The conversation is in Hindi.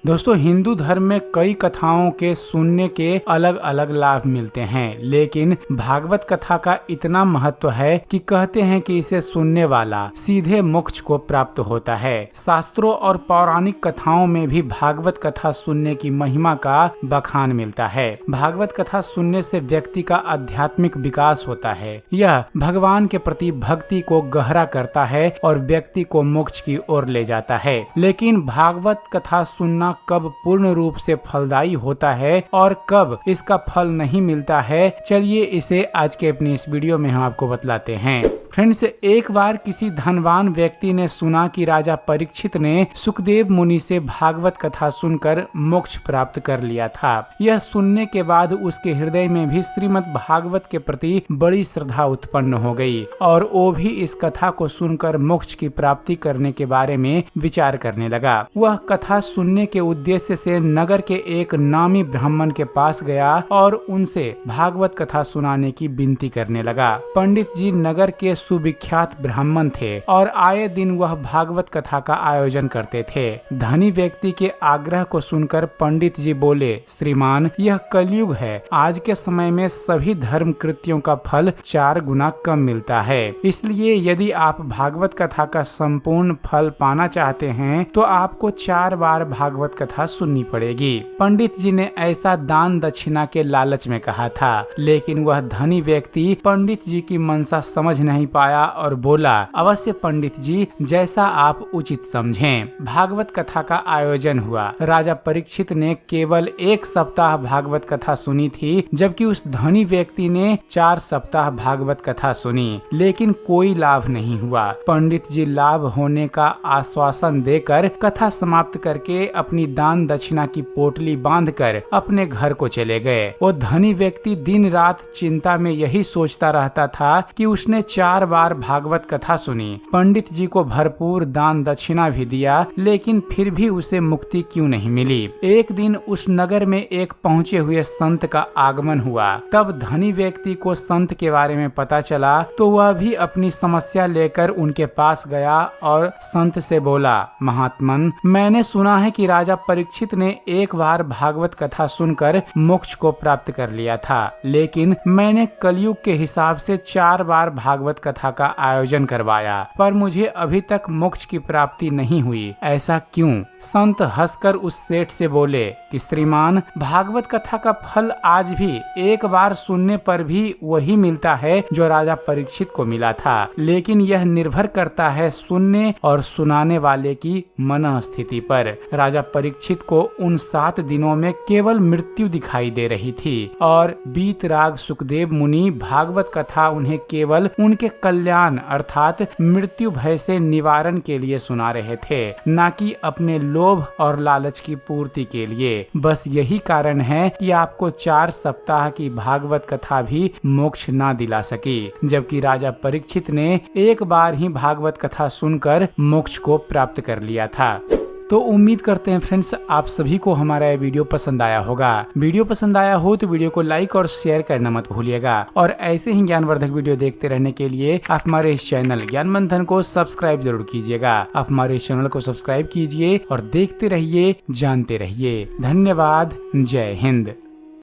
दोस्तों, हिंदू धर्म में कई कथाओं के सुनने के अलग अलग लाभ मिलते हैं, लेकिन भागवत कथा का इतना महत्व है कि कहते हैं कि इसे सुनने वाला सीधे मोक्ष को प्राप्त होता है। शास्त्रों और पौराणिक कथाओं में भी भागवत कथा सुनने की महिमा का बखान मिलता है। भागवत कथा सुनने से व्यक्ति का आध्यात्मिक विकास होता है। यह भगवान के प्रति भक्ति को गहरा करता है और व्यक्ति को मोक्ष की ओर ले जाता है। लेकिन भागवत कथा सुनना कब पूर्ण रूप से फलदायी होता है और कब इसका फल नहीं मिलता है, चलिए इसे आज के अपनी इस वीडियो में हम आपको बतलाते हैं। फ्रेंड्स, एक बार किसी धनवान व्यक्ति ने सुना कि राजा परीक्षित ने सुखदेव मुनि से भागवत कथा सुनकर मोक्ष प्राप्त कर लिया था। यह सुनने के बाद उसके हृदय में भी श्रीमद् भागवत के प्रति बड़ी श्रद्धा उत्पन्न हो गई और वो भी इस कथा को सुनकर मोक्ष की प्राप्ति करने के बारे में विचार करने लगा। वह कथा सुनने के उद्देश्य से नगर के एक नामी ब्राह्मण के पास गया और उनसे भागवत कथा सुनाने की विनती करने लगा। पंडित जी नगर के सुविख्यात ब्राह्मण थे और आए दिन वह भागवत कथा का आयोजन करते थे। धनी व्यक्ति के आग्रह को सुनकर पंडित जी बोले, श्रीमान, यह कलयुग है। आज के समय में सभी धर्म कृत्यों का फल 4 गुना कम मिलता है। इसलिए यदि आप भागवत कथा का संपूर्ण फल पाना चाहते हैं तो आपको 4 बार भागवत कथा सुननी पड़ेगी। पंडित जी ने ऐसा दान दक्षिणा के लालच में कहा था, लेकिन वह धनी व्यक्ति पंडित जी की मनसा समझ नहीं पाया और बोला, अवश्य पंडित जी, जैसा आप उचित समझें। भागवत कथा का आयोजन हुआ। राजा परीक्षित ने केवल 1 सप्ताह भागवत कथा सुनी थी, जबकि उस धनी व्यक्ति ने 4 सप्ताह भागवत कथा सुनी, लेकिन कोई लाभ नहीं हुआ। पंडित जी लाभ होने का आश्वासन देकर कथा समाप्त करके अपनी दान दक्षिणा की पोटली बांधकर अपने घर को चले गए। वो धनी व्यक्ति दिन रात चिंता में यही सोचता रहता था कि उसने 4 बार भागवत कथा सुनी, पंडित जी को भरपूर दान दक्षिणा भी दिया, लेकिन फिर भी उसे मुक्ति क्यों नहीं मिली। एक दिन उस नगर में एक पहुंचे हुए संत का आगमन हुआ। तब धनी व्यक्ति को संत के बारे में पता चला तो वह भी अपनी समस्या लेकर उनके पास गया और संत से बोला, महात्मन, मैंने सुना है कि राजा परीक्षित ने 1 बार भागवत कथा सुनकर मोक्ष को प्राप्त कर लिया था, लेकिन मैंने कलयुग के हिसाब से 4 बार भागवत कथा का आयोजन करवाया, पर मुझे अभी तक मोक्ष की प्राप्ति नहीं हुई। ऐसा क्यों? संत हंसकर उस सेठ से बोले कि श्रीमान, भागवत कथा का फल आज भी 1 बार सुनने पर भी वही मिलता है जो राजा परीक्षित को मिला था, लेकिन यह निर्भर करता है सुनने और सुनाने वाले की मन स्थिति पर। राजा परीक्षित को उन 7 दिनों में केवल मृत्यु दिखाई दे रही थी और बीतराग सुखदेव मुनि भागवत कथा उन्हें केवल उनके कल्याण अर्थात मृत्यु भय से निवारण के लिए सुना रहे थे, न कि अपने लोभ और लालच की पूर्ति के लिए। बस यही कारण है कि आपको 4 सप्ताह की भागवत कथा भी मोक्ष ना दिला सकी, जबकि राजा परीक्षित ने 1 बार ही भागवत कथा सुनकर मोक्ष को प्राप्त कर लिया था। तो उम्मीद करते हैं फ्रेंड्स, आप सभी को हमारा ये वीडियो पसंद आया होगा। वीडियो पसंद आया हो तो वीडियो को लाइक और शेयर करना मत भूलिएगा और ऐसे ही ज्ञानवर्धक वीडियो देखते रहने के लिए आप हमारे इस चैनल ज्ञान मंथन को सब्सक्राइब जरूर कीजिएगा। आप हमारे इस चैनल को सब्सक्राइब कीजिए और देखते रहिए, जानते रहिए। धन्यवाद। जय हिंद।